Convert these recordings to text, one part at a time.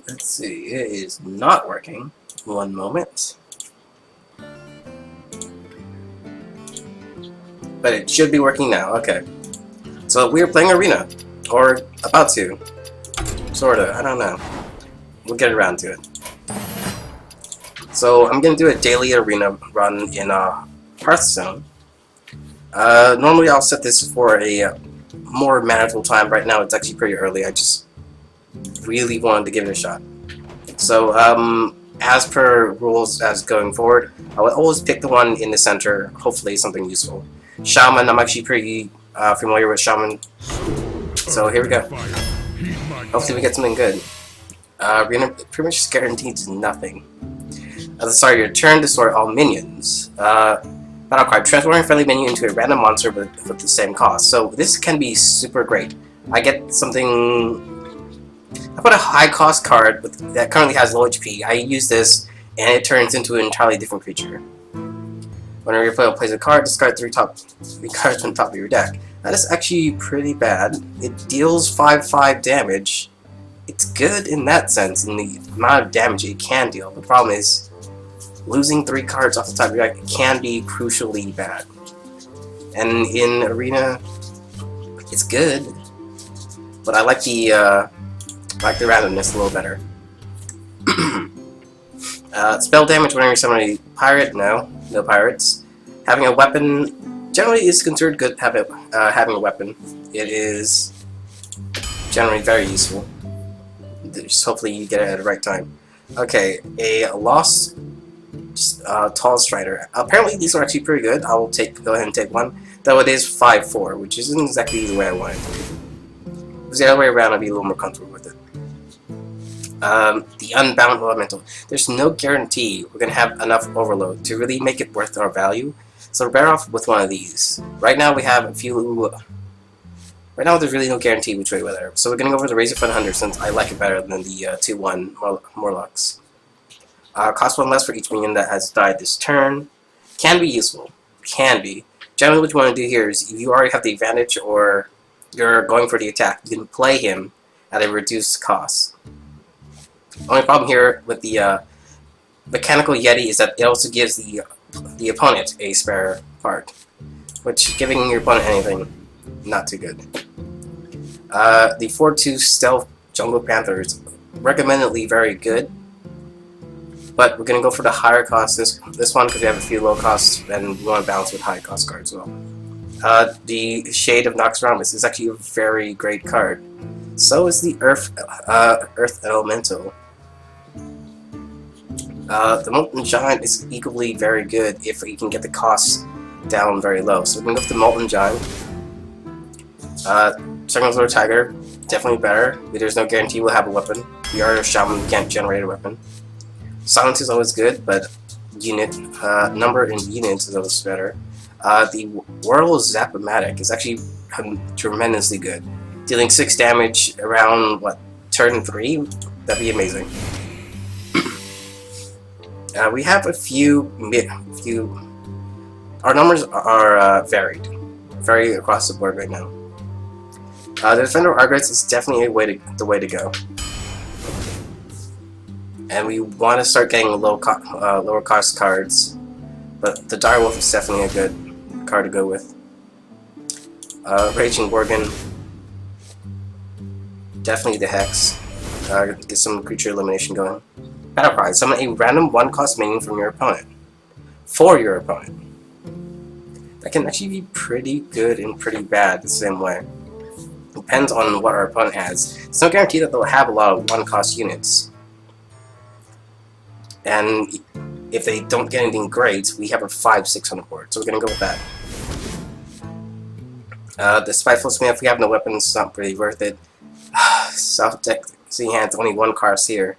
Let's see, it is not working. One moment. But it should be working now, okay. So we're playing Arena. Or about to. Sorta, I don't know. We'll get around to it. So I'm gonna do a daily Arena run in Hearthstone. Normally I'll set this for a more manageable time. Right now it's actually pretty early. I just really wanted to give it a shot. So, as per rules as going forward, I would always pick the one in the center, hopefully something useful. Shaman, I'm actually pretty familiar with Shaman. So here we go. Hopefully we get something good. Arena pretty much just guarantees nothing. At the start of your turn, destroy all minions. Battle card, transforming a friendly minion into a random monster with the same cost. So this can be super great. I get something... I put a high cost card that currently has low HP. I use this and it turns into an entirely different creature. Whenever your player plays a card, discard three cards from the top of your deck. That is actually pretty bad. It deals 5/5 damage. It's good in that sense, in the amount of damage it can deal. The problem is, losing 3 cards off the top of your deck can be crucially bad. And in Arena, it's good, but I like the randomness a little better. Spell damage whenever you summon a pirate? No pirates. Having a weapon generally is considered good. Having a weapon, it is generally very useful. Just hopefully you get it at the right time. Okay, a lost tall strider. Apparently these are actually pretty good. I will go ahead and take one. Though it is 5/4, which isn't exactly the way I want it to be. If it was the other way around, I'd be a little more comfortable with it. The Unbound Elemental. There's no guarantee we're going to have enough overload to really make it worth our value, so we're better off with one of these. Right now we have a few... Right now there's really no guarantee which way we're there, so we're going to go for the Razor Front Hunter since I like it better than the 2/1 Morlocks. Cost 1 less for each minion that has died this turn. Can be useful. Can be. Generally what you want to do here is, if you already have the advantage or you're going for the attack, you can play him at a reduced cost. Only problem here with the Mechanical Yeti is that it also gives the opponent a spare part, which, giving your opponent anything, not too good. The 4/2 Stealth Jungle Panther is recommendedly very good, but we're going to go for the higher cost this one because we have a few low costs and we want to balance with high cost cards as well. The Shade of Noxramas is actually a very great card. So is the Earth Elemental. The Molten Giant is equally very good if you can get the costs down very low. So we're going to go with the Molten Giant. Second Lord Tiger, definitely better. There's no guarantee we'll have a weapon. We are a Shaman, we can't generate a weapon. Silence is always good, but number in units is always better. The Whirl Zap-O-Matic is actually tremendously good. Dealing 6 damage around, what, turn 3? That'd be amazing. We have a few... Our numbers are varied. Very across the board right now. The Defender of Argos is definitely the way to go. And we want to start getting lower cost cards. But the Direwolf is definitely a good card to go with. Raging Worgen. Definitely the Hex. Get some creature elimination going. Battle Cry. Summon a random 1-cost minion from your opponent. For your opponent. That can actually be pretty good and pretty bad the same way. Depends on what our opponent has. It's no guarantee that they'll have a lot of 1-cost units. And if they don't get anything great, we have a 5/6 on the board. So we're going to go with that. The Spiteful Smith, if we have no weapons, it's not really worth it. Soft deck, see hands, only 1 card here.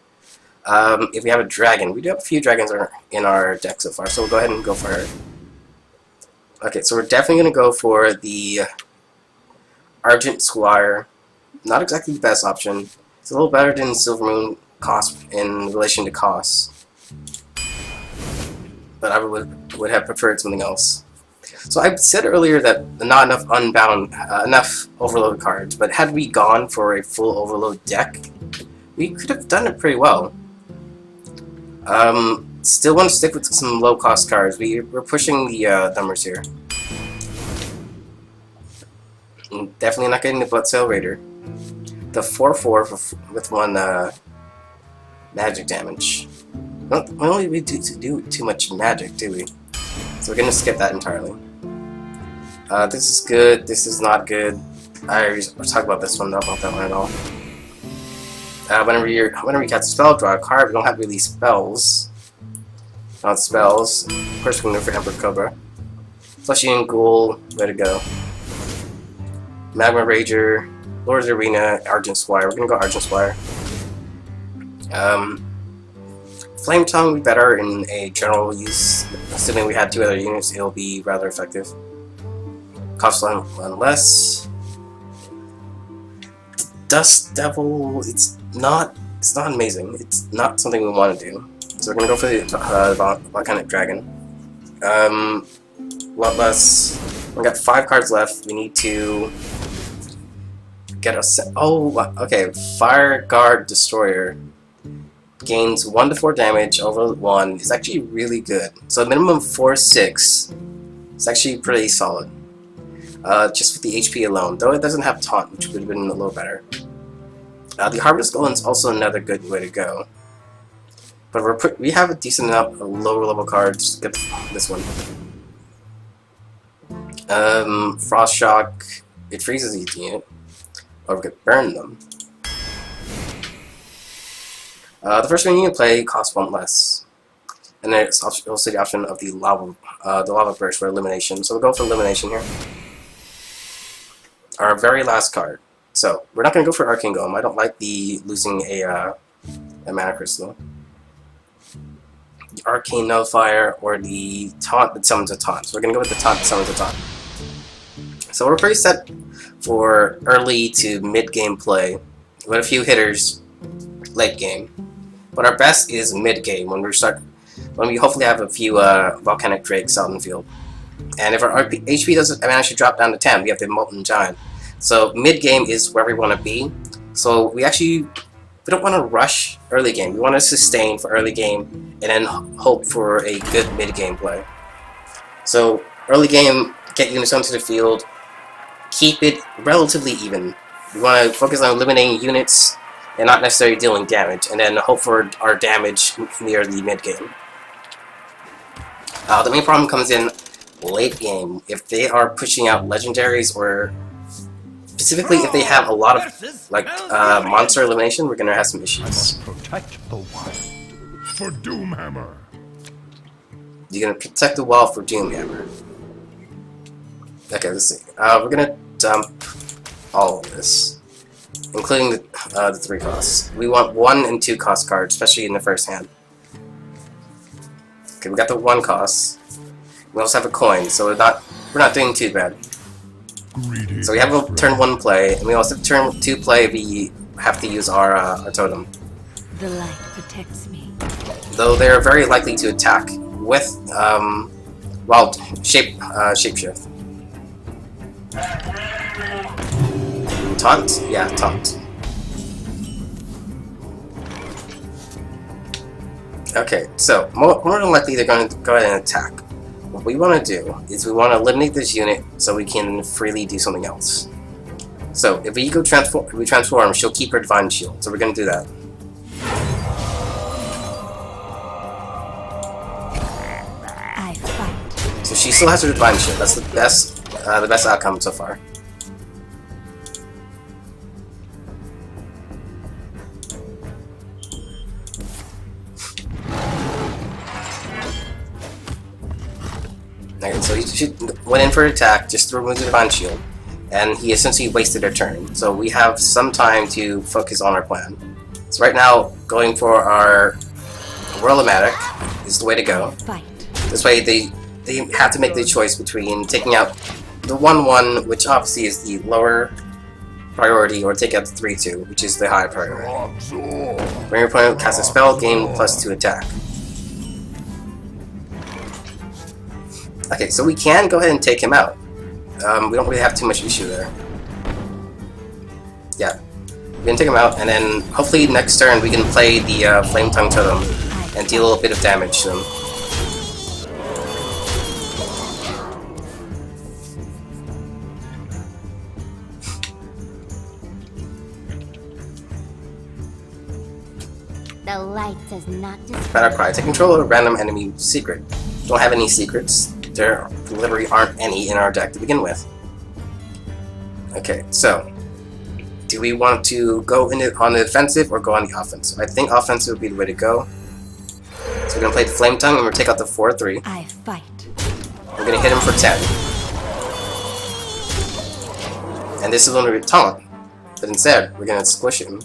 If we have a dragon, we do have a few dragons in our deck so far, so we'll go ahead and go for her. Okay, so we're definitely going to go for the Argent Squire. Not exactly the best option. It's a little better than Silver Moon cost in relation to cost. But I would have preferred something else. So I said earlier that not enough enough overload cards, but had we gone for a full overload deck, we could have done it pretty well. Still want to stick with some low-cost cards. We're pushing the numbers here. Definitely not getting the Bloodsail Raider. The 4/4 with 1 magic damage. We don't really do too much magic, do we? So we're gonna skip that entirely. This is good. This is not good. I already talked about this one, not about that one at all. Whenever you cast a spell, draw a card. We don't have really spells. Not spells. Of course, we're going to go for Emperor Cobra. Fleshing and Ghoul, way to go. Magma Rager, Lord's Arena, Argent Squire. We're going to go Argent Squire. Flame Tongue would be better in a general use. Assuming we had 2 other units, it'll be rather effective. Costs 1 less. Dust Devil, it's not amazing. It's not something we want to do. So we're gonna go for the Volcanic Dragon. Bloodlust. We got 5 cards left. We need to get a set. Oh, okay. Fire Guard Destroyer gains 1 to 4 damage over 1. It's actually really good. So minimum 4/6. It's actually pretty solid. Just with the HP alone, though it doesn't have taunt, which would have been a little better. The Harvest Golem is also another good way to go. But we have a decent enough lower level cards to get this one. Frost Shock, it freezes each unit, or we could burn them. The first one you can play costs 1 less, and then it's also the option of the lava burst for elimination. So we'll go for elimination here. Our very last card. So we're not gonna go for Arcane Golem. I don't like the losing a mana crystal. The Arcane Nullifier or the Taunt that summons a taunt. So we're gonna go with the Taunt that summons a taunt. So we're pretty set for early to mid game play with a few hitters late game. But our best is mid game when we hopefully have a few Volcanic Drakes out in the field. And if our HP doesn't manage to drop down to 10, we have the Molten Giant. So mid game is where we want to be. So we don't want to rush early game. We want to sustain for early game and then hope for a good mid game play. So early game, get units onto the field, keep it relatively even. We want to focus on eliminating units and not necessarily dealing damage, and then hope for our damage near the mid game. The main problem comes in late game. If they are pushing out legendaries, or specifically if they have a lot of monster elimination, we're gonna have some issues. Protect the wild for Doomhammer. You're gonna protect the wall for Doomhammer. Okay, let's see. We're gonna dump all of this, including the 3 costs. We want 1 and 2 cost cards, especially in the first hand. Okay, we got the 1 cost. We also have a coin, so we're not doing too bad. So we have a turn 1 play, and we also have turn 2 play. We have to use our totem. The light protects me. Though they're very likely to attack with wild shapeshift. Taunt? Yeah, taunt. Okay, so more than likely they're going to go ahead and attack. What we want to do is we want to eliminate this unit so we can freely do something else. So if we go transform, she'll keep her Divine Shield. So we're going to do that. I fight. So she still has her Divine Shield. That's the best outcome so far. Okay, so he went in for an attack just to remove the Divine Shield, and he essentially wasted a turn. So we have some time to focus on our plan. So right now, going for our Roll-O-Matic is the way to go. Fight. This way they have to make the choice between taking out the 1/1, which obviously is the lower priority, or take out the 3/2, which is the high priority. When your opponent casts a spell, gain +2 attack. Okay, so we can go ahead and take him out. We don't really have too much issue there. Yeah. We're gonna take him out, and then hopefully next turn we can play the Flame Tongue Totem and deal a little bit of damage to him. The light does not Battle Cry. Take control of a random enemy secret. Don't have any secrets. There literally aren't any in our deck to begin with. Okay, so do we want to go on the defensive or go on the offensive? I think offensive would be the way to go. So we're gonna play the Flame Tongue and we're gonna take out the 4/3. I fight. We're gonna hit him for 10. And this is when we taunt. But instead, we're gonna squelch him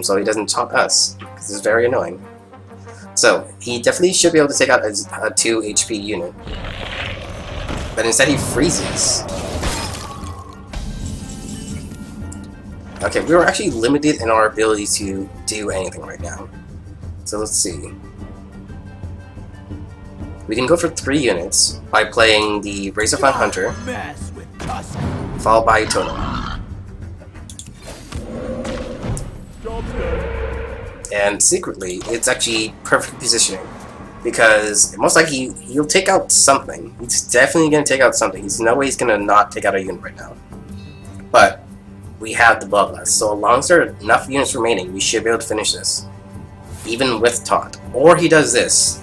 so he doesn't taunt us. Because it's very annoying. So, he definitely should be able to take out a 2 HP unit. But instead he freezes. Okay, we were actually limited in our ability to do anything right now. So let's see. We can go for 3 units by playing the Razorfine Hunter, followed by Totem. And secretly, it's actually perfect positioning. Because most likely he'll take out something. He's definitely going to take out something. There's no way he's going to not take out a unit right now. But we have the Bloodlust, so as long as there are enough units remaining, we should be able to finish this. Even with taunt. Or he does this.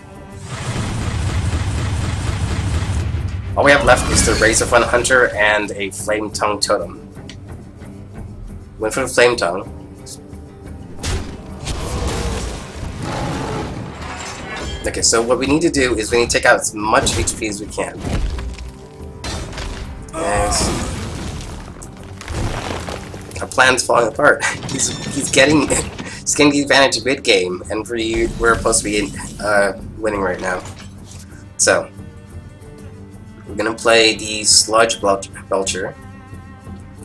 All we have left is the Razorfine Hunter and a Flame Tongue Totem. Went for the Flame Tongue. Okay, so what we need to do is we need to take out as much HP as we can. And our plan's falling apart. He's getting the advantage mid game, and we're supposed to be winning right now. So we're gonna play the Sludge Belcher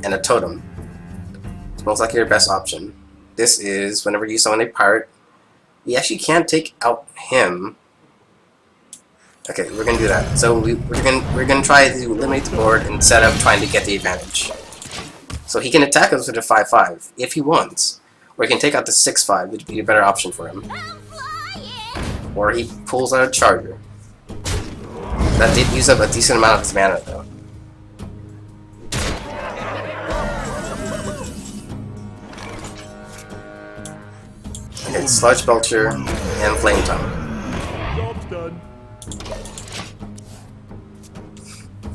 and a Totem. It's most likely your best option. This is whenever you summon a pirate. We actually can't take out him. Okay, we're gonna do that. So we're gonna try to eliminate the board instead of trying to get the advantage. So he can attack us with a 5/5 if he wants, or he can take out the 6/5, which would be a better option for him. Or he pulls out a Charger. That did use up a decent amount of his mana, though. Okay, Sludge Belcher and Flame Tongue. Job's done.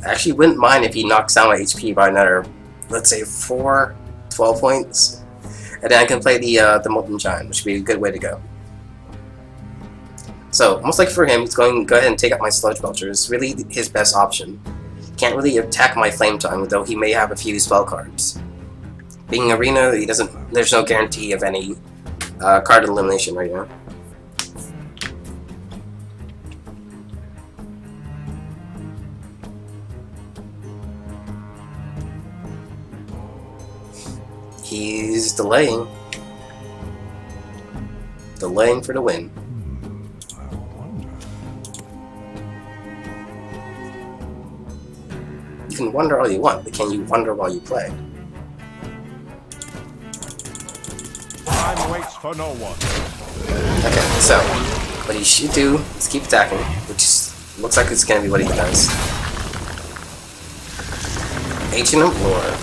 I actually wouldn't mind if he knocks down my HP by another, let's say 12 points. And then I can play the Molten Giant, which would be a good way to go. So, most likely for him, he's going to go ahead and take out my Sludge Belcher. It's really his best option. Can't really attack my Flame Tongue, though he may have a few spell cards. Being Arena, there's no guarantee of any card elimination right now. He's delaying. Delaying for the win. You can wonder all you want, but can you wonder while you play? Time waits for no one. Okay, so what he should do is keep attacking, which looks like it's gonna be what he does. Ancient of Lore.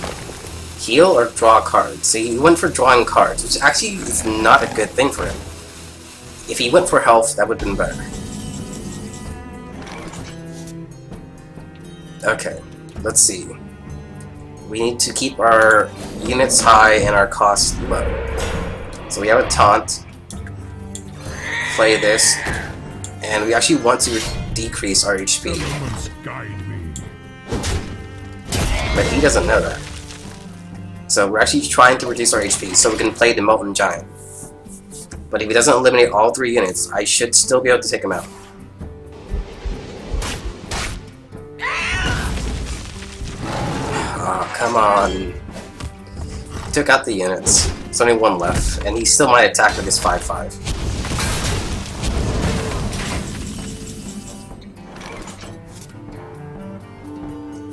Heal or draw cards. So he went for drawing cards, which actually is not a good thing for him. If he went for health, that would have been better. Okay, let's see. We need to keep our units high and our costs low. So we have a taunt. Play this. And we actually want to decrease our HP. Elements guide me. But he doesn't know that. So we're actually trying to reduce our HP so we can play the Molten Giant. But if he doesn't eliminate all 3 units, I should still be able to take him out. Oh, come on. Took out the units. There's only 1 left, and he still might attack with his 5/5.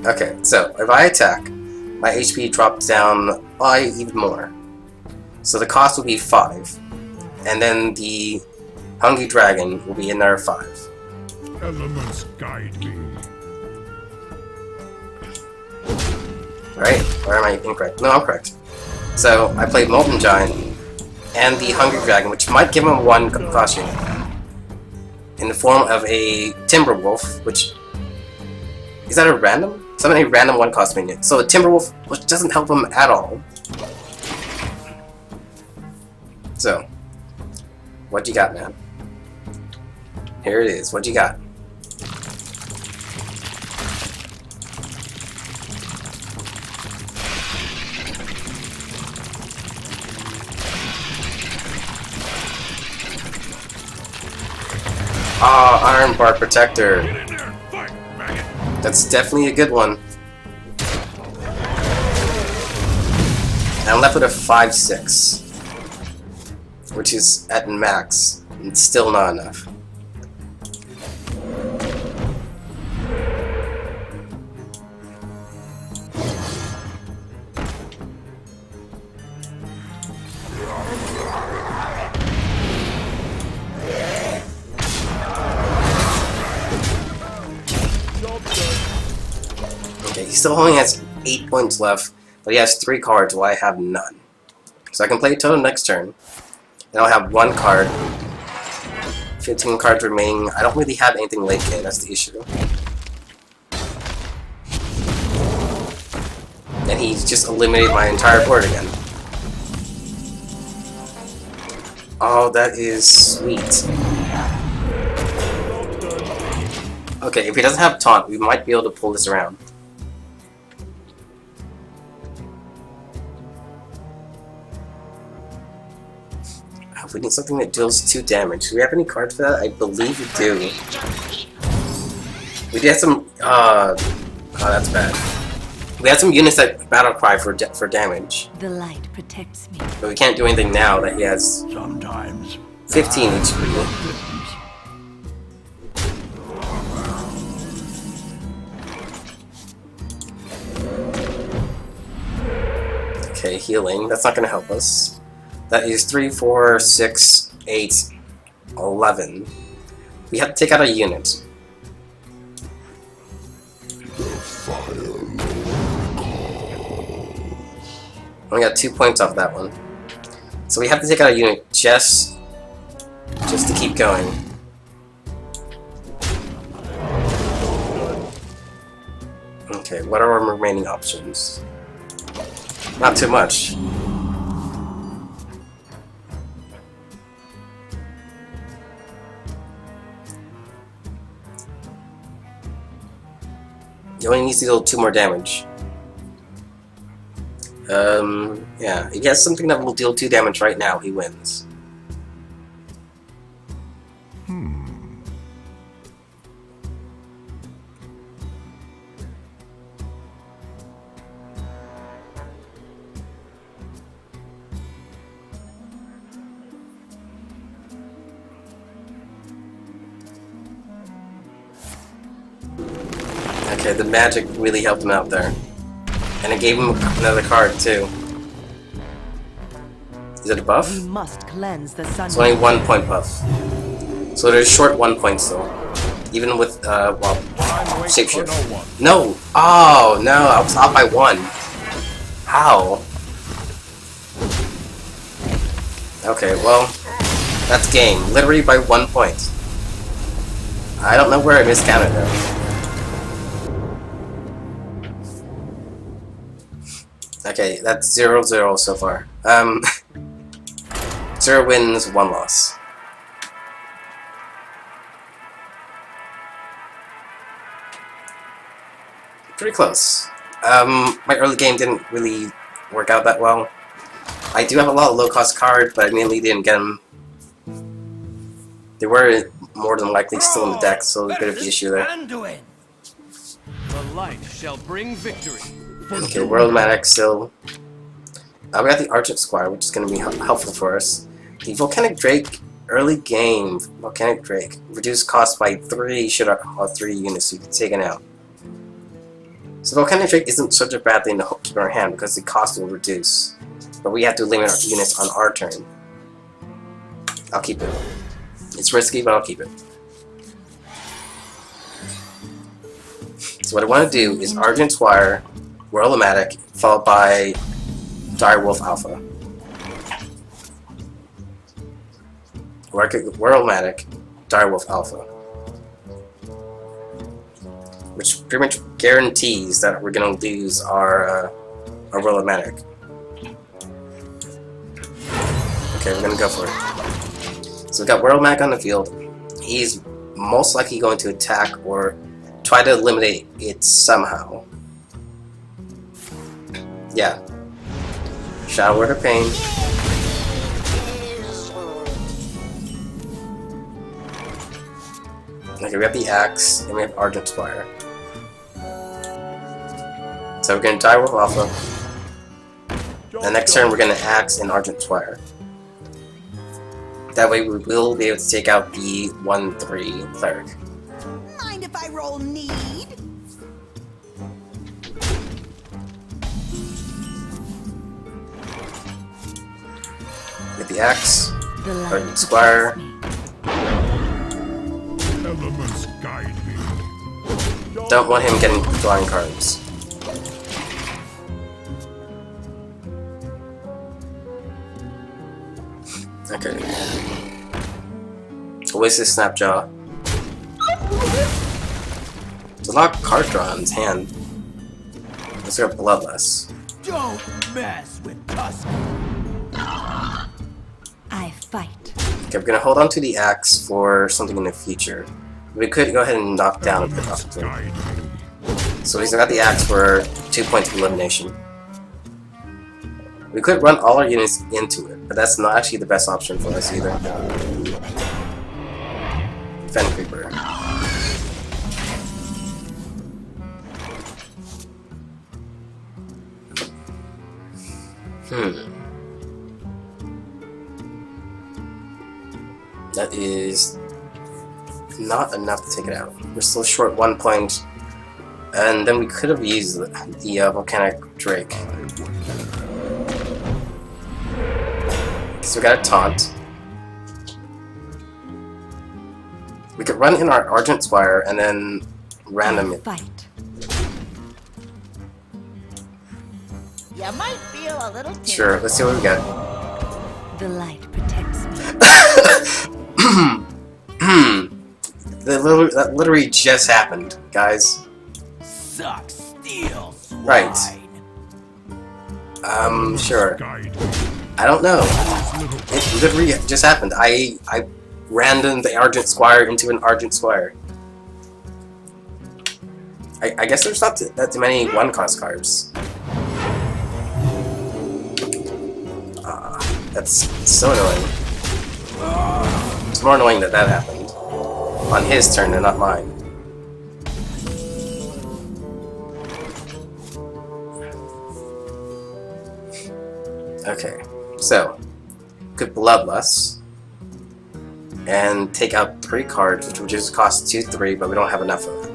Okay, so if I attack, my HP drops down by even more. So the cost will be 5. And then the Hungry Dragon will be another 5. Elements guide me. Right? Or am I incorrect? No, I'm correct. So I played Molten Giant and the Hungry Dragon, which might give him 1 cost unit, in the form of a Timberwolf, which is that a random? Summon a random 1 cost minion. So a Timberwolf, which doesn't help him at all. So, what you got, man? Here it is. What you got? Ah, Iron Bar Protector. Get in there, fight, maggot. That's definitely a good one. And I'm left with a 5/6, which is at max. It's still not enough. Okay, he still only has 8 points left, but he has 3 cards while I have none. So I can play until the next turn, and I'll have 1 card. 15 cards remaining. I don't really have anything late game, that's the issue. And he's just eliminated my entire board again. Oh, that is sweet. Okay, if he doesn't have taunt, we might be able to pull this around. We need something that deals 2 damage. Do we have any cards for that? I believe we do. We did have some. Oh, that's bad. We had some units that battle cry for damage, The light protects me. but we can't do anything now that he has Sometimes 15 HP. Okay, healing. That's not going to help us. That is 3, 4, 6, 8, 11. We have to take out a unit. Only got 2 points off that one. So we have to take out a unit just to keep going. Okay, what are our remaining options? Not too much. He only needs to deal 2 more damage. Yeah, if he has something that will deal 2 damage right now, he wins. Okay, the magic really helped him out there. And it gave him another card, too. Is it a buff? We must cleanse the sun. It's only 1 point buff. So there's short 1 point still. Even with, well, shapeshift. No! Oh, no, I was off by 1. How? Okay, well, that's game. Literally by 1 point. I don't know where I miscounted though. Okay, that's 0-0 so far. 0 wins, 1 loss. Pretty close. My early game didn't really work out that well. I do have a lot of low-cost cards, but I mainly didn't get them. They were more than likely still in the deck, so a bit of the issue there. The light shall bring victory. Okay, Worldmatic still. We got the Argent Squire, which is going to be helpful for us. The Volcanic Drake, early game. Volcanic Drake. Reduced cost by 3, should have 3 units to be taken out. So Volcanic Drake isn't such a bad thing to keep in our hand because the cost will reduce. but we have to limit our units on our turn. I'll keep it. It's risky, but I'll keep it. So what I want to do is Argent Squire, Whirl-O-Matic, followed by Direwolf Alpha. Whirl-O-Matic, Direwolf Alpha. Which pretty much guarantees that we're going to lose our Whirl-O-Matic. Okay, we're going to go for it. So we've got Whirl-O-Matic on the field. He's most likely going to attack or try to eliminate it somehow. Yeah. Shadow Word of Pain. Okay, we have the Axe, and we have Argent Squire. So we're going to Direwolf Alpha. The next turn we're going to Axe and Argent Squire. That way we will be able to take out the 1/3 Cleric. Mind if I roll need? With the Axe, The light Argent Squire. protects me. Elements guide me. Don't want him getting drawing cards. Okay. Oasis Snapjaw. There's a lot of card draw in his hand. Let's go Bloodless. Don't mess with Tusk. I fight. Okay, we're gonna hold on to the Axe for something in the future. We could go ahead and knock down a bit off of him. Guide me. So he's got the Axe for 2 points of elimination. We could run all our units into it, but that's not actually the best option for us either. Fen Creeper. That is not enough to take it out. We're still short 1 point, and then we could have used the Volcanic Drake. So we got a taunt. We could run in our Argent Squire and then random I it. fight. You might feel a little tingle. Sure, let's see what we get. The light protects me. That literally just happened, guys. Suck steel swine. Right. Sure. Guide me. I don't know. It literally just happened. I randomed the Argent Squire into an Argent Squire. I guess there's not that too many one-cost cards. That's so annoying. It's more annoying that that happened. On his turn and not mine. Okay, so could Bloodlust and take out 3 cards, which would just cost 2/3, but we don't have enough of it.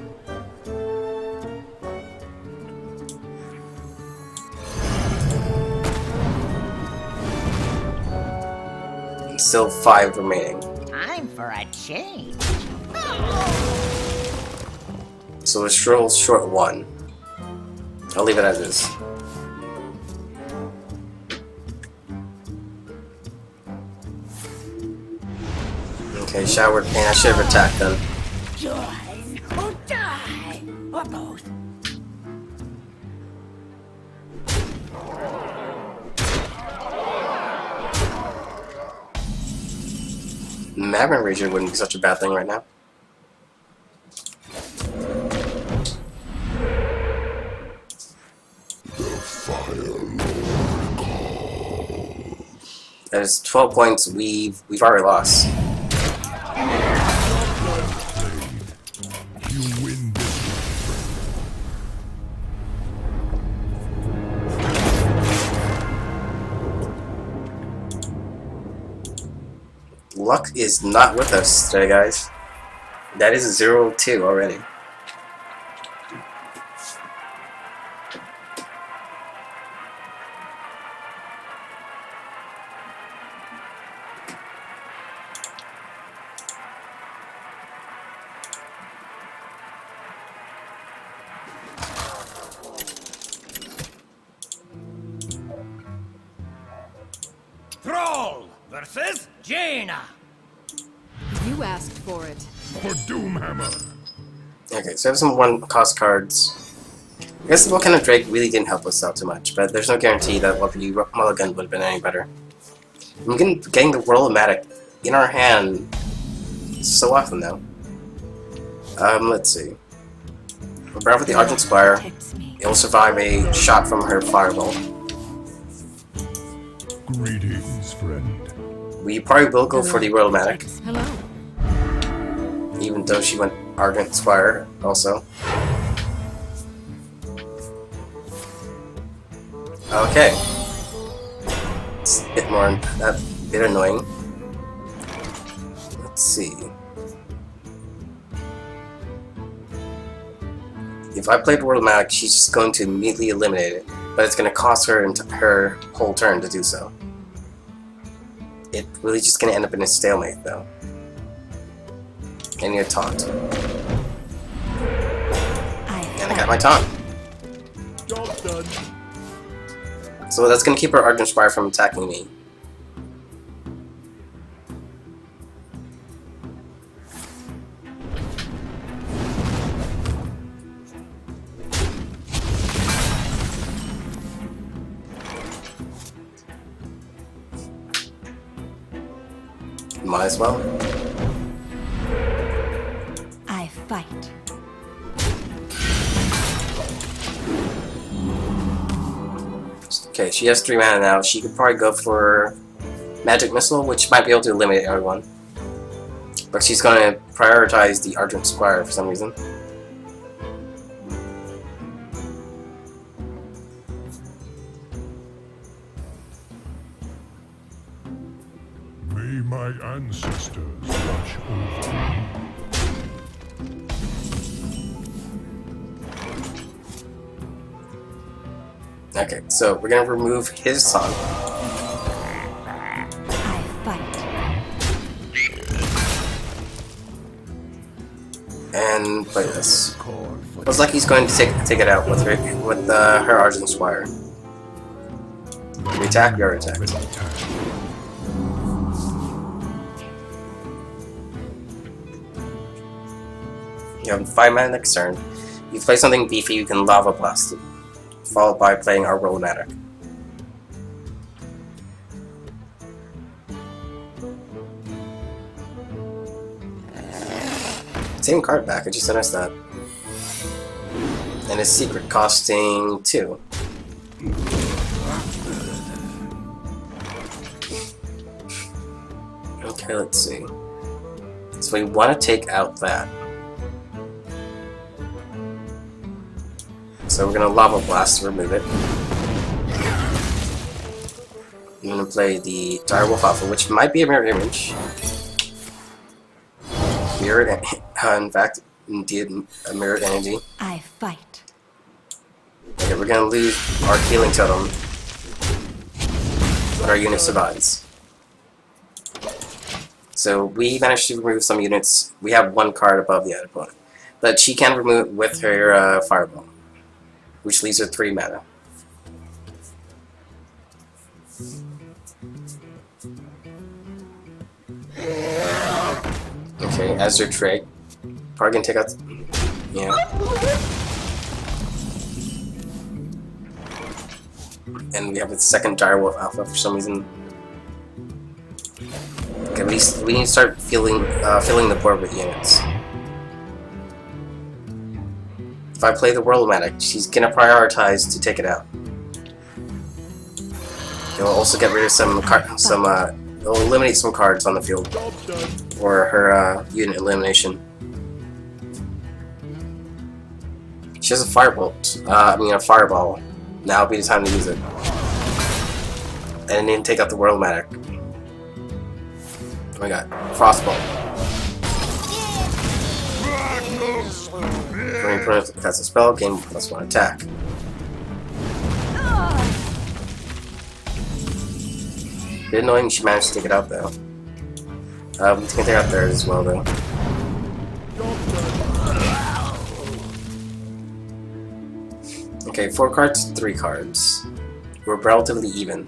Still 5 remaining. Time for a change. So we're still short 1. I'll leave it as is. Okay, showered pain. I should have attacked them. Join or die, or both. Magma Rager wouldn't be such a bad thing right now. That is 12 points. We've already lost. You win this. Luck is not with us today, guys. That is 0-2 already. versus Jaina. You asked for it. For Doomhammer. Okay, so I have some 1-cost cards. I guess the Volcanic Drake really didn't help us out too much, but there's no guarantee that Lovely Mulligan would have been any better. I'm getting the Whirl-O-Matic in our hand so often now. Let's see. We're brought with the Argent Squire. Protects me. It will survive a shot from her fireball. Greetings, friend. We probably will go for the Whirl-O-Matic, Hello. even though she went Argent Squire also. Okay. It's a bit more that bit annoying. Let's see. If I played Whirl-O-Matic, she's just going to immediately eliminate it, but it's going to cost her her whole turn to do so. It's really just going to end up in a stalemate, though. And your taunt. And I got my taunt. Job done. So that's going to keep her Argent Spire from attacking me. Might as well. I fight. Okay, she has 3 mana now. She could probably go for Magic Missile, which might be able to eliminate everyone. But she's going to prioritize the Argent Squire for some reason. May my ancestors watch over me. Okay, so we're going to remove his song. I fight. And play this. Looks like he's going to take it out with her Argent Squire. We attack, we are attacked. You have 5 mana next turn. You play something beefy, you can Lava Blast it, followed by playing our Whirl-O-Matic. Same card back, I just noticed that. And his secret costing 2. Okay, let's see. So we want to take out that. So we're gonna Lava Blast to remove it. I'm gonna play the Direwolf Alpha, which might be a mirror image. Mirrored, in fact, indeed a mirrored energy. I fight. Okay, we're gonna lose our healing totem, but our unit survives. So we managed to remove some units. We have 1 card above the other opponent, but she can remove it with her Fireball, which leaves her 3 mana. Okay, as your Drake. Probably gonna take out. Yeah. And we have a second Direwolf Alpha for some reason. Okay, we need to start filling the board with units. If I play the Whirl-O-Matic, she's gonna prioritize to take it out. It will also get rid of it will eliminate some cards on the field for her unit elimination. She has a Firebolt. A Fireball. Now would be the time to use it. And then take out the Whirl-O-Matic. Oh my god, Frostbolt. When your opponent casts a spell, gain +1 attack. Bit annoying she managed to take it out though. We can take out theirs as well though. Okay, 4 cards, 3 cards. We're relatively even.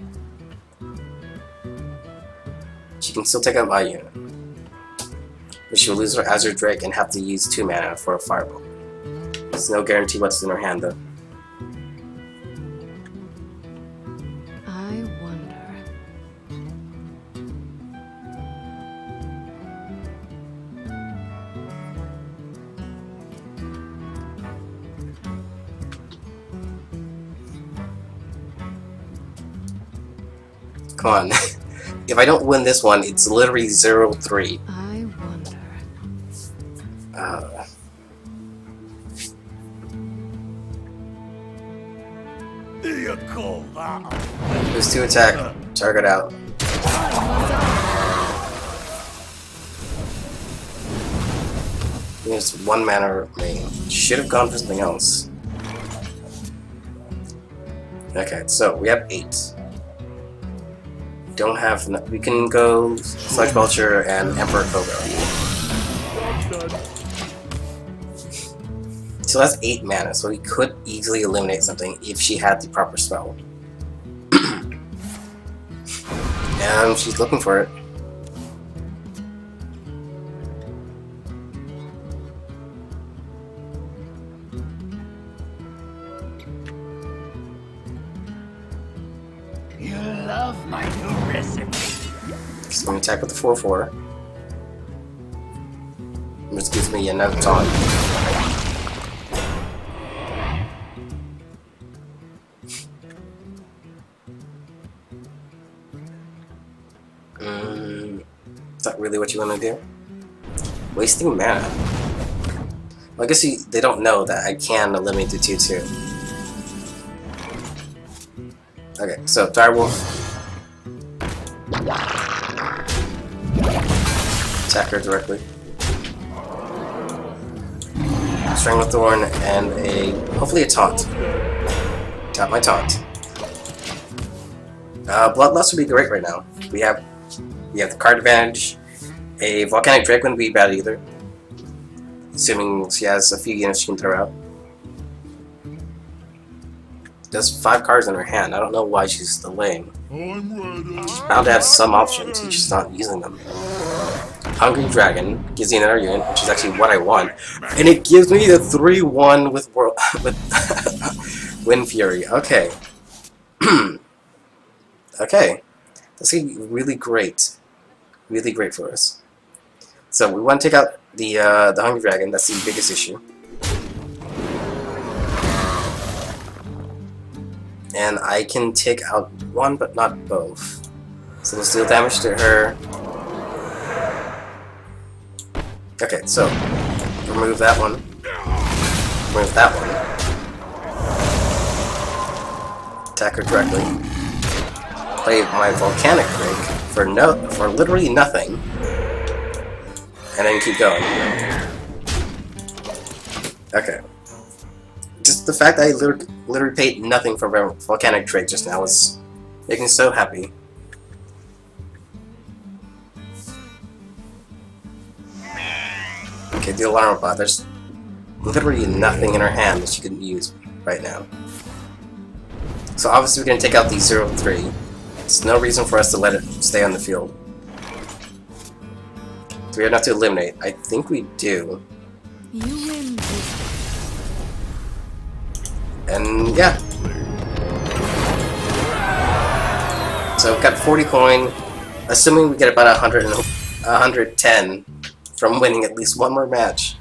She can still take out my unit. But she'll lose her Azure Drake and have to use 2 mana for a Fireball. There's no guarantee what's in her hand though. I wonder. Come on. If I don't win this one, it's literally 0-3. I wonder. You call that? Who's to attack? Target out. There's 1 mana remaining. Should have gone for something else. Okay, so we have 8. Don't have. We can go Sludge Belcher and Emperor Cobra. So that's 8 mana, so we could easily eliminate something if she had the proper spell. And she's looking for it. You love my new recipe. She's going to attack with the 4/4. Which gives me another taunt. Is that really what you want to do? Wasting mana. Well, I guess they don't know that I can eliminate the 2/2. Okay, so Direwolf. Attack her directly. Stranglethorn and hopefully a taunt. Tap my taunt. Bloodlust would be great right now. We have the card advantage. A Volcanic Drake wouldn't be bad either. Assuming she has a few units she can throw out. There's 5 cards in her hand. I don't know why she's delaying. She's bound to have some options, she's just not using them. Hungry Dragon gives me another unit, which is actually what I want. And it gives me the 3/1 with Wind Fury. Okay. Okay. That's gonna be really great. Really great for us. So we want to take out the Hungry Dragon. That's the biggest issue. And I can take out 1, but not both. So let's deal damage to her. Okay, so remove that one. Remove that one. Attack her directly. Play my Volcanic Drake for literally nothing. And then keep going. Okay. Just the fact that I literally paid nothing for Volcanic Drake just now was making me so happy. Okay, the alarm bot. There's literally nothing in her hand that she could use right now. So obviously we're going to take out the 0/3. There's no reason for us to let it stay on the field. Do we have enough to eliminate? I think we do. You win. And yeah. So we've got 40 coin, assuming we get about 110 from winning at least 1 more match.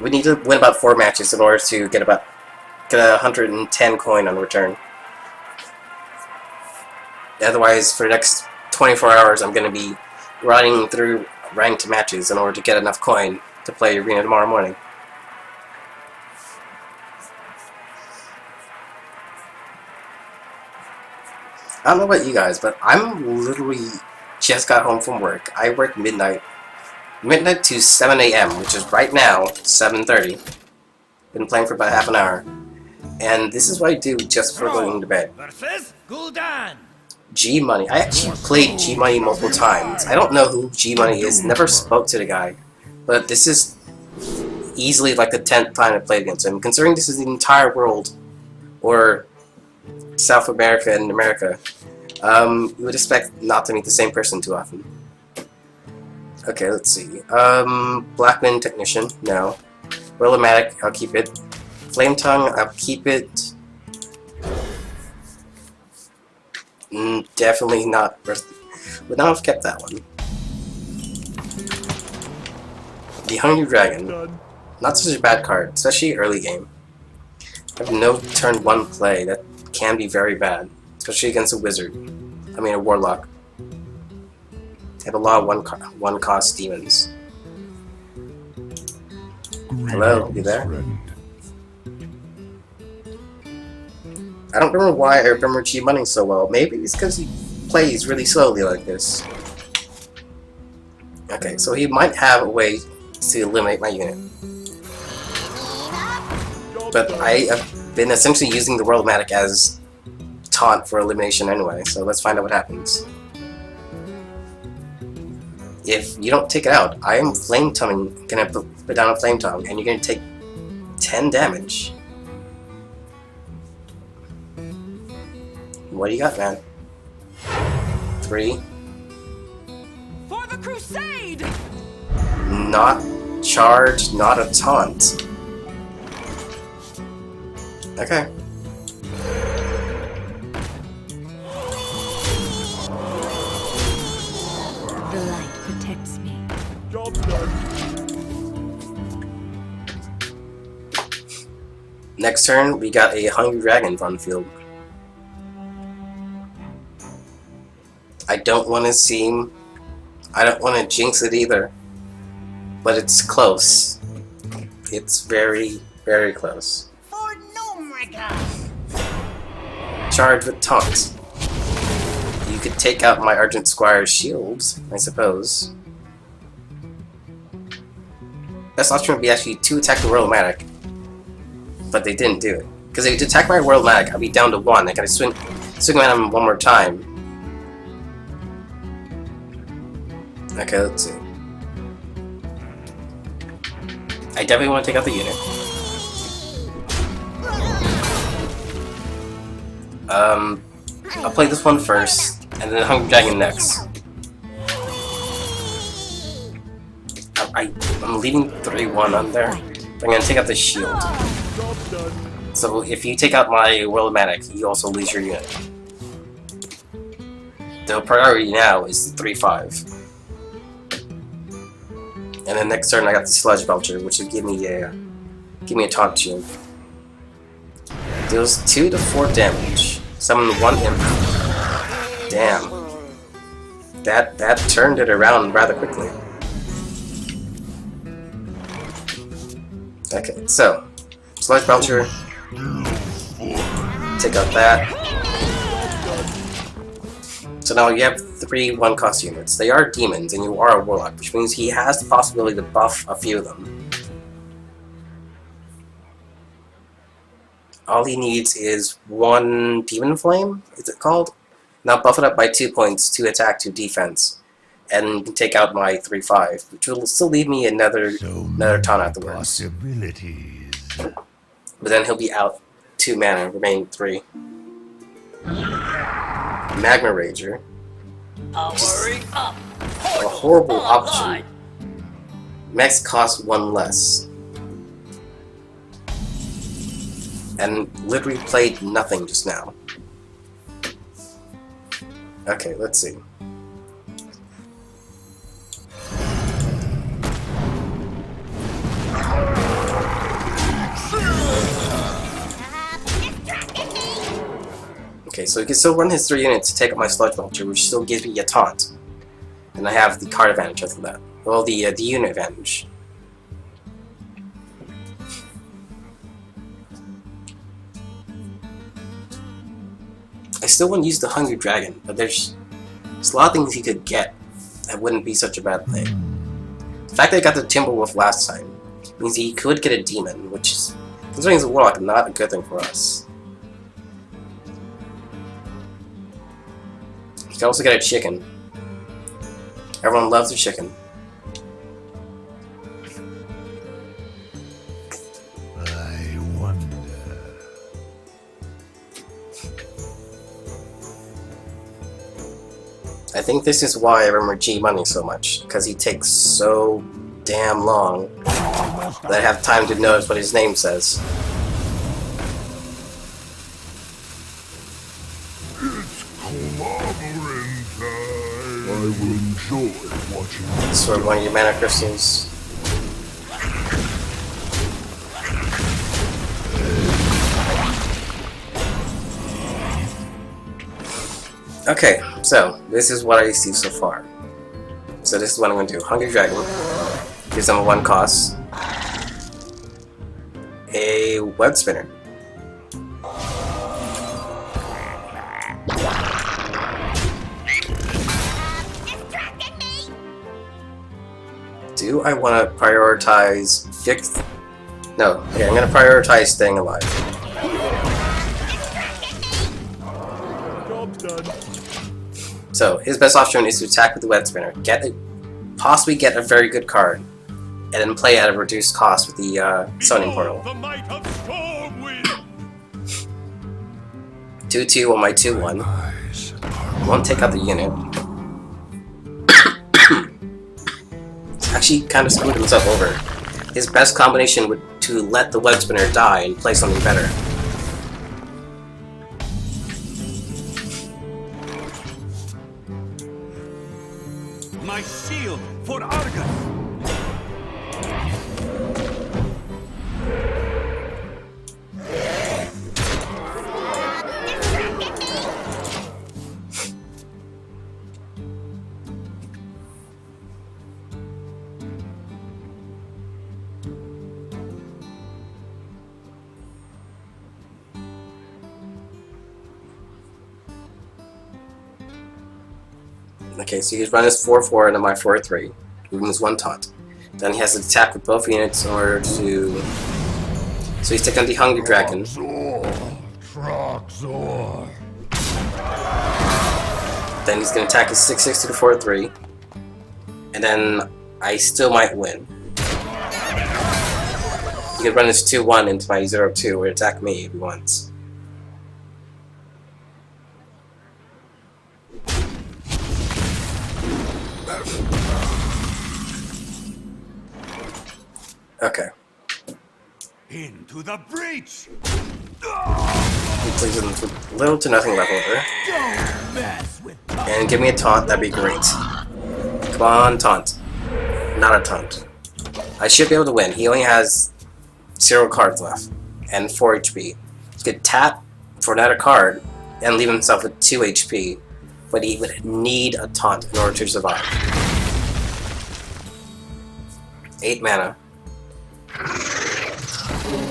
We need to win about 4 matches in order to get 110 coin on return. Otherwise, for the next 24 hours, I'm going to be running through ranked matches in order to get enough coin to play Arena tomorrow morning. I don't know about you guys, but I'm literally just got home from work. I work midnight to 7 a.m., which is right now 7:30. Been playing for about half an hour, and this is what I do just before going to bed. Versus Gul'dan. G Money. I actually played G Money multiple times. I don't know who G Money is. Never spoke to the guy, but this is easily like the 10th time I played against him. Considering this is the entire world, or South America and America, You would expect not to meet the same person too often. Okay, let's see. Blackman Technician, no. Rollomatic, I'll keep it. Flame Tongue, I'll keep it. Definitely not worth it. Would not have kept that one. The Hungry Dragon. Not such a bad card, especially early game. I have no turn 1 play. That can be very bad, especially against a wizard. I mean a warlock. I have a lot of one cost demons. Hello, you there? Friend. I don't remember why I remember G Money so well. Maybe it's because he plays really slowly like this. Okay, so he might have a way to eliminate my unit. But I have been essentially using the World-Matic as taunt for elimination anyway, so let's find out what happens. If you don't take it out, I am Flame Tonguing, gonna put down a Flame Tongue, and you're gonna take 10 damage. What do you got, man? 3. For the crusade! Not charged, not a taunt. Okay. The light protects me. Job done. Next turn, we got a Hungry Dragon on the field. I don't want to seem... I don't want to jinx it either. But it's close. It's very, very close. For Nomrica. Charge with taunt. You could take out my Argent Squire's shields, I suppose. Best option would be actually to attack the World-Matic. But they didn't do it. Because if you attack my World-Matic, I'll be down to 1. I gotta swing at him one more time. Okay, let's see. I definitely want to take out the unit. I'll play this one first, and then Hungry Dragon next. I'm leaving 3-1 on there. I'm gonna take out the shield. So if you take out my World-Matic, you also lose your unit. The priority now is the 3-5. And then next turn I got the Sludge Belcher, which would give me a taunt shield. Deals 2 to 4 damage. Summon 1 imp. Damn. That turned it around rather quickly. Okay, so Sludge Belcher. Take out that. So now you have 3 1-cost units. They are demons, and you are a warlock, which means he has the possibility to buff a few of them. All he needs is 1 Demon Flame, is it called? Now buff it up by 2 points, 2 attack, 2 defense, and you can take out my 3-5, which will still leave me another taunt afterwards. Possibilities. But then he'll be out 2 mana, remaining 3. Magma Rager. Hurry up! A horrible option. Max costs 1 less. And literally played nothing just now. Okay, let's see. Okay, so he can still run his 3 units to take up my Sludge Vulture, which still gives me a taunt. And I have the card advantage after that. Well, the unit advantage. I still want to use the Hungry Dragon, but there's a lot of things he could get that wouldn't be such a bad thing. The fact that I got the Timberwolf last time means he could get a demon, which is, considering he's a warlock, not a good thing for us. You can also get a chicken. Everyone loves a chicken. I wonder. think this is why I remember G Money so much, because he takes so damn long that I have time to notice what his name says. It's clobbering time. I will enjoy watching. Destroy one of your mana crystals. Okay, so this is what I see so far. So this is what I'm going to do. Hungry Dragon gives them a 1 cost. A Web Spinner. Do I want to prioritize fixed? No, okay, I'm going to prioritize staying alive. Job's done. So his best option is to attack with the Web Spinner, possibly get a very good card, and then play at a reduced cost with the Summoning Portal. The might of Stormwind. 2/2 on my 2/1. Won't take out the unit. Actually, kind of screwed himself over. His best combination would to let the Web Spinner die and play something better. My shield for Argus! Okay, so he's run his 4/4 into my 4/3. Giving his 1 taunt. Then he has to attack with both units in order to. So he's taking the Hungry Dragon. Troxor. Then he's going to attack his 6/6 to the 4/3. And then I still might win. He could run his 2/1 into my 0/2 or attack me if he wants. Okay. Into the breach! He plays with little to nothing left over. Don't mess with And give me a taunt, that'd be great. Come on, taunt. Not a taunt. I should be able to win. He only has 0 cards left. And 4 HP. He could tap for another card and leave himself with 2 HP. But he would need a taunt in order to survive. 8 mana.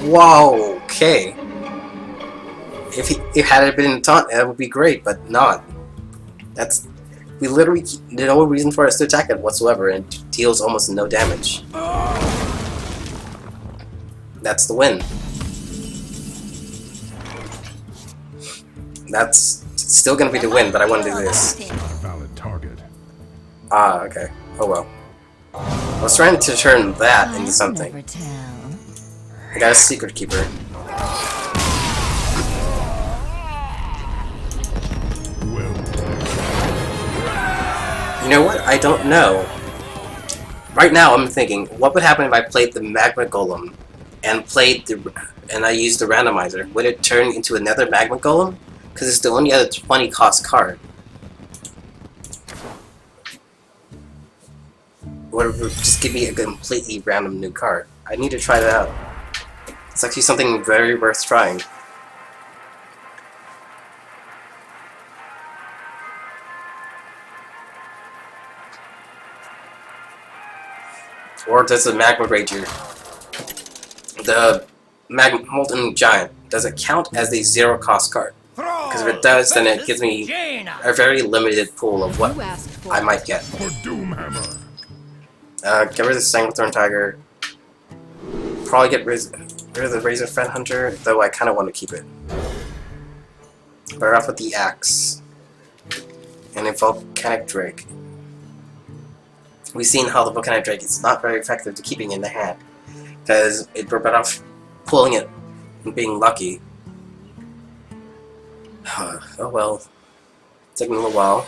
Whoa, okay. If had it been a taunt, that would be great, but not. We literally did no reason for us to attack it whatsoever, and it deals almost no damage. That's the win. That's still gonna be the win, but I want to do this. Valid target. Ah, okay. Oh well. I was trying to turn that into something. Never tell. I got a Secret Keeper. Well, You know what? I don't know. Right now, I'm thinking, what would happen if I played the Magma Golem and I used the randomizer? Would it turn into another Magma Golem? Because it's the only other 20 cost card. Or it would just give me a completely random new card. I need to try that out. It's actually something very worth trying. Or does the Magma Rager, the Molten Giant, does it count as a 0 cost card? Because if it does, then it gives me a very limited pool of what You asked for I might get. for Doomhammer. Get rid of the Sanguithorn Tiger. Probably get rid of the Razor Fen Hunter, though I kind of want to keep it. Start off with the Axe. And a Volcanic Drake. We've seen how the Volcanic Drake is not very effective to keeping in the hand, because we're better off pulling it and being lucky. Oh well. Taking a little while.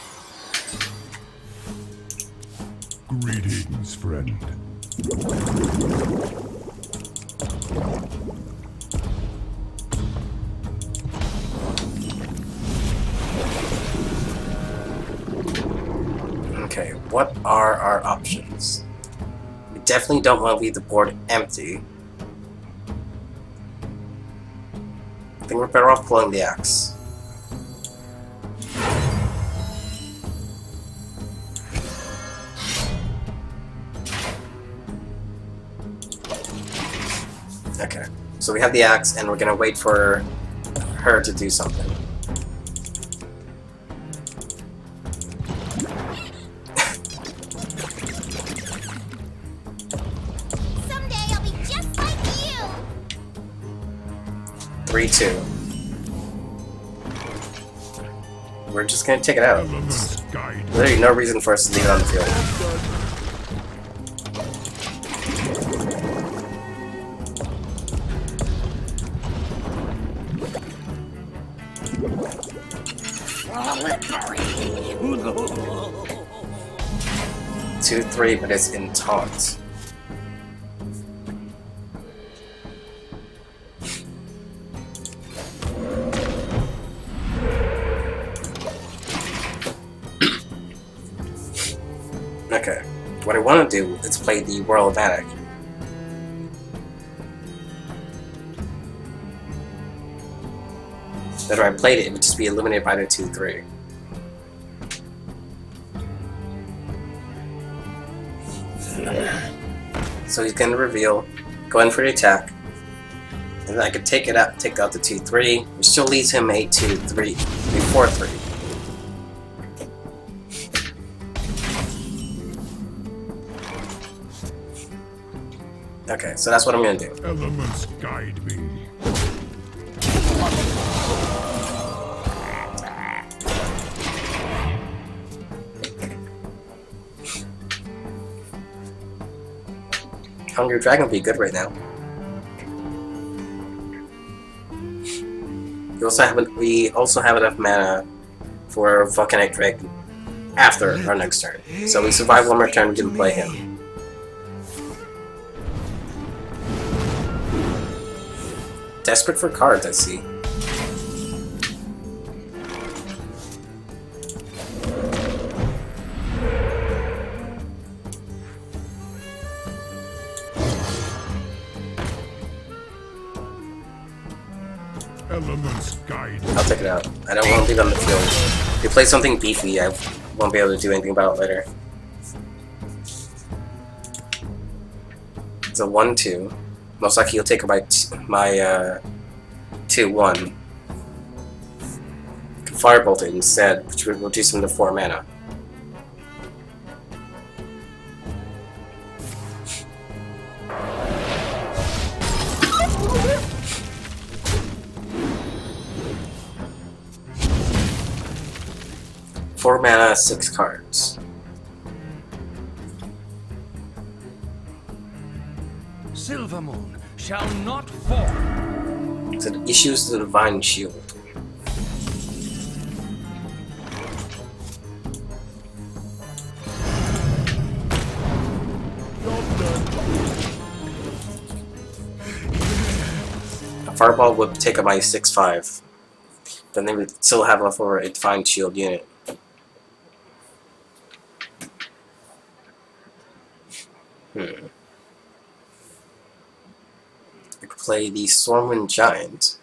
Greetings, friend. Okay, what are our options? We definitely don't want to leave the board empty. I think we're better off pulling the axe. Okay, so we have the axe and we're gonna wait for her to do something. Someday I'll be just like you. 3-2. We're just gonna take it out. Elements guide me. Literally no reason for us to leave it on the field. Two, 3, but it's in taunt. Okay, what I want to do is play the World Manic. That if I played it, it would just be eliminated by the 2-3. So he's gonna reveal, go in for the attack, and then I could take it out, take out the 2-3, which still leaves him a 2-3, a 4-3. Okay, so that's what I'm gonna do. Elements guide me. Hungry Dragon would be good right now. We also have enough mana for Volcanic Dragon after our next turn. So we survive one more turn, we can play him. Desperate for cards, I see. Elements guide me. I'll take it out. I don't want to leave it on the field. If you play something beefy, I won't be able to do anything about it later. It's a 1-2. Most likely you'll take my 2-1. Firebolt it instead, which will reduce him to 4 mana. Four mana, 6 cards. Silver Moon shall not fall. So it issues the Divine Shield. A Fireball would take up my 6/5. Then they would still have left over a Divine Shield unit. I could play the Stormwind Giant.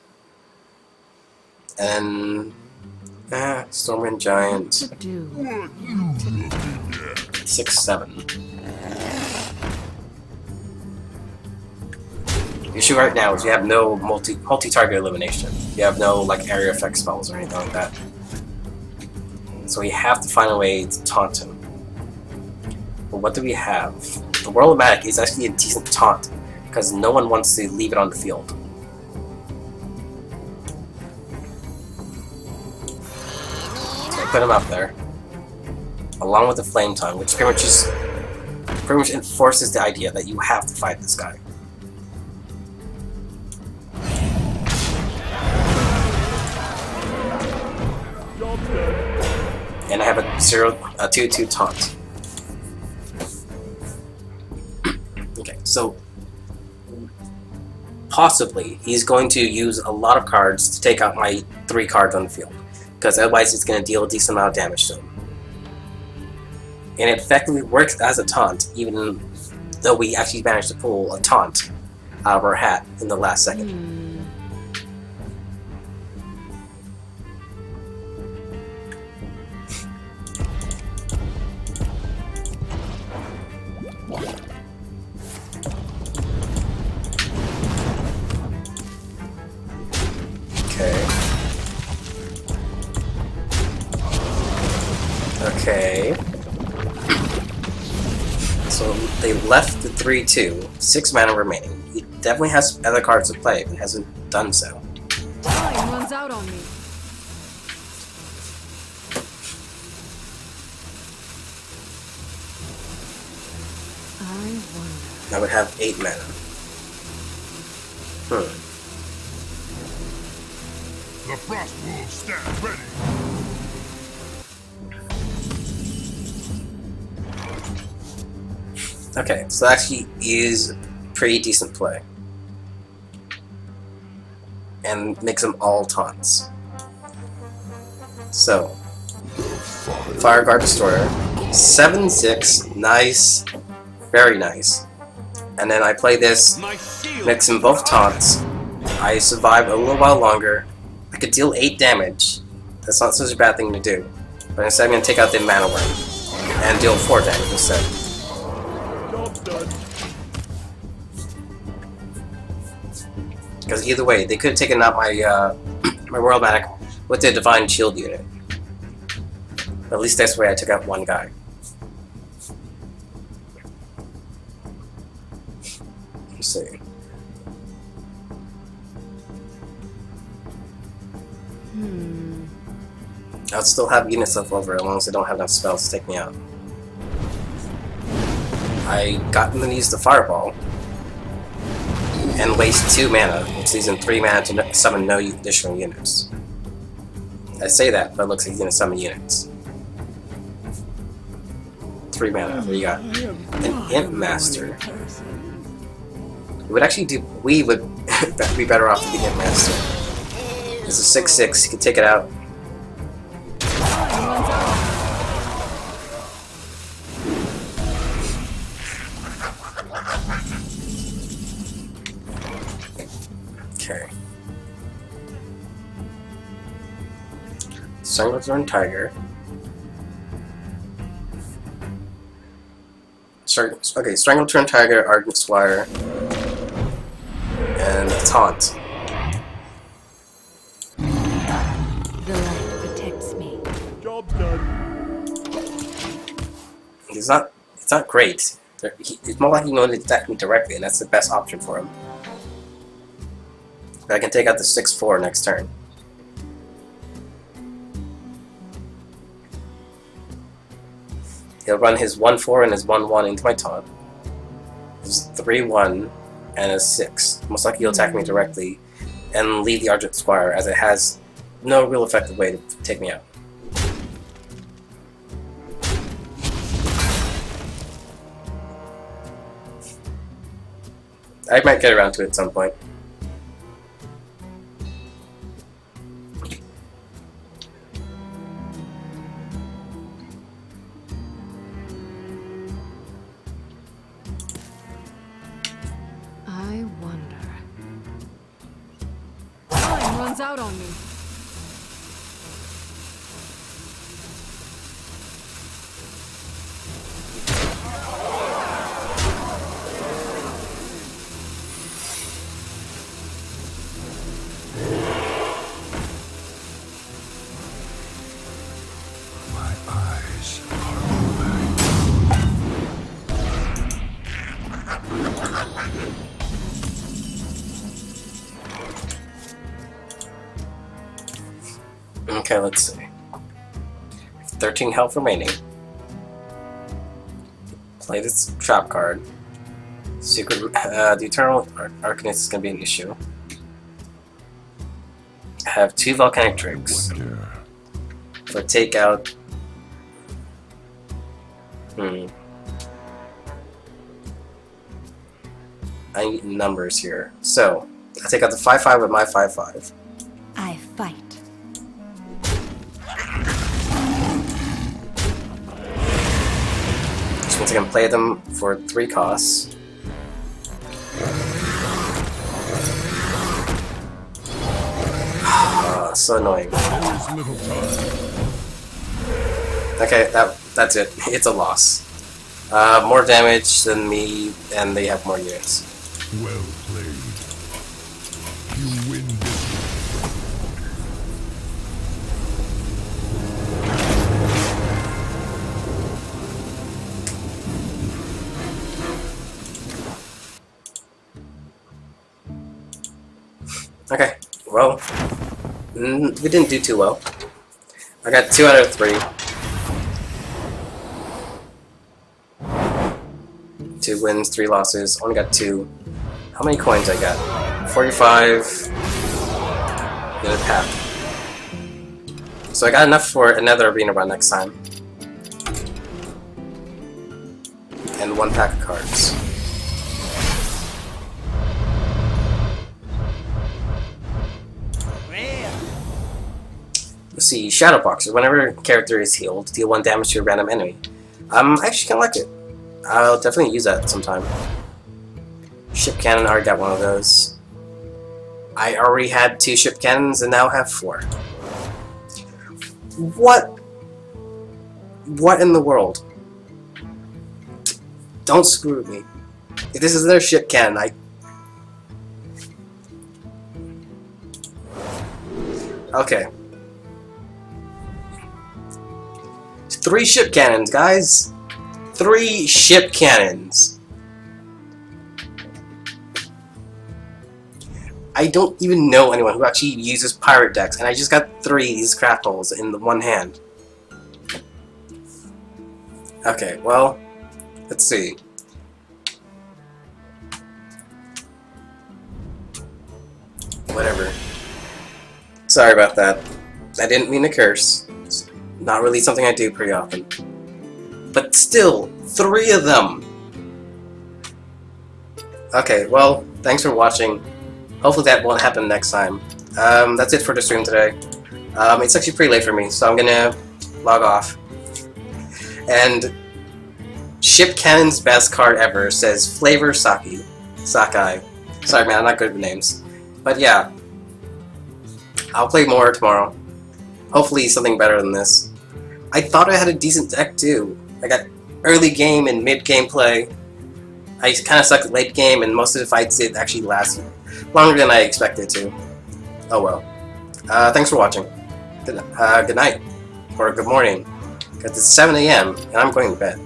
And... Stormwind Giant. To do. 6/7. The issue right now is you have no multi-target elimination. You have no like area effect spells or anything like that. So we have to find a way to taunt him. But what do we have? The Whirl-O-Matic is actually a decent taunt because no one wants to leave it on the field. So I put him up there, along with the Flame Tongue, which pretty much enforces the idea that you have to fight this guy. And I have a 2/2 taunt. Okay, so possibly he's going to use a lot of cards to take out my 3 cards on the field, because otherwise it's going to deal a decent amount of damage to him. And it effectively works as a taunt, even though we actually managed to pull a taunt out of our hat in the last second. Okay. So they left the 3-2, 6 mana remaining. He definitely has other cards to play, but hasn't done so. Time runs out on me. I wonder. I would have 8 mana. The Frost Wolves stand ready. Okay, so that actually is pretty decent play. And makes them all taunts. So, Fire Guard Destroyer, 7/6, nice, very nice. And then I play this, makes them both taunts. I survive a little while longer. I could deal 8 damage. That's not such a bad thing to do. But instead I'm going to take out the mana worm and deal 4 damage instead. Because either way, they could have taken out my my Royal Manic with the Divine Shield unit. But at least that's the way I took out one guy. Let's see. I'll still have units left over as long as I don't have enough spells to take me out. I got them to use the Fireball and waste 2 mana, which leaves him 3 mana to summon no additional units. I say that, but it looks like he's going to summon units. 3 mana. There you got an Imp Master. It would actually do. We would be better off with the Imp Master. It's a 6/6. You can take it out. Okay. Strangleturn Tiger. Okay, Strangleturn Tiger, Ardent Squire, and Taunt. The light protects me. Job's done. It's not great. It's more likely going to attack me directly, and that's the best option for him. But I can take out the 6/4 next turn. He'll run his 1/4 and his 1/1 into my taunt. His 3/1 and a 6. Most likely he'll attack me directly and leave the Argent Squire, as it has no real effective way to take me out. I might get around to it at some point. I wonder. Time runs out on me. My eyes are open. Okay, let's see. 13 health remaining. Play this trap card. Secret. The Eternal Arcanist is going to be an issue. I have 2 Volcanic Drakes. Wonder. For takeout. I need numbers here. So, I take out the 5-5 with my 5-5. I fight. Which means I can play them for 3 costs. So annoying. There's little time. Okay, that's it. It's a loss. More damage than me, and they have more units. Well played. You win this Okay, well, we didn't do too well. I got 2 out of 3. 2 wins, 3 losses. Only got 2. How many coins I got? 45. In a pack. So I got enough for another arena run next time. And 1 pack of cards. Let's see, Shadow Boxer. Whenever a character is healed, deal 1 damage to a random enemy. I actually kind of like it. I'll definitely use that sometime. Ship Cannon, I already got 1 of those. I already had 2 Ship Cannons and now have 4. What? What in the world? Don't screw with me. If this is their Ship Cannon, Okay. 3 Ship Cannons, guys! 3 Ship Cannons! I don't even know anyone who actually uses pirate decks, and I just got 3 of these craft holes in the one hand. Okay, well, let's see. Whatever. Sorry about that. I didn't mean to curse. It's not really something I do pretty often. But still, 3 of them! Okay, well, thanks for watching. Hopefully that won't happen next time. That's it for the stream today. It's actually pretty late for me, so I'm gonna log off. And Ship Cannon's best card ever says Flavor Sakai. Sorry man, I'm not good with names. But yeah, I'll play more tomorrow. Hopefully something better than this. I thought I had a decent deck too. I got early game and mid game play. I kind of sucked at late game, and most of the fights did actually last longer than I expected to. Oh well. Thanks for watching. Good night. Or good morning. Because it's 7 AM and I'm going to bed.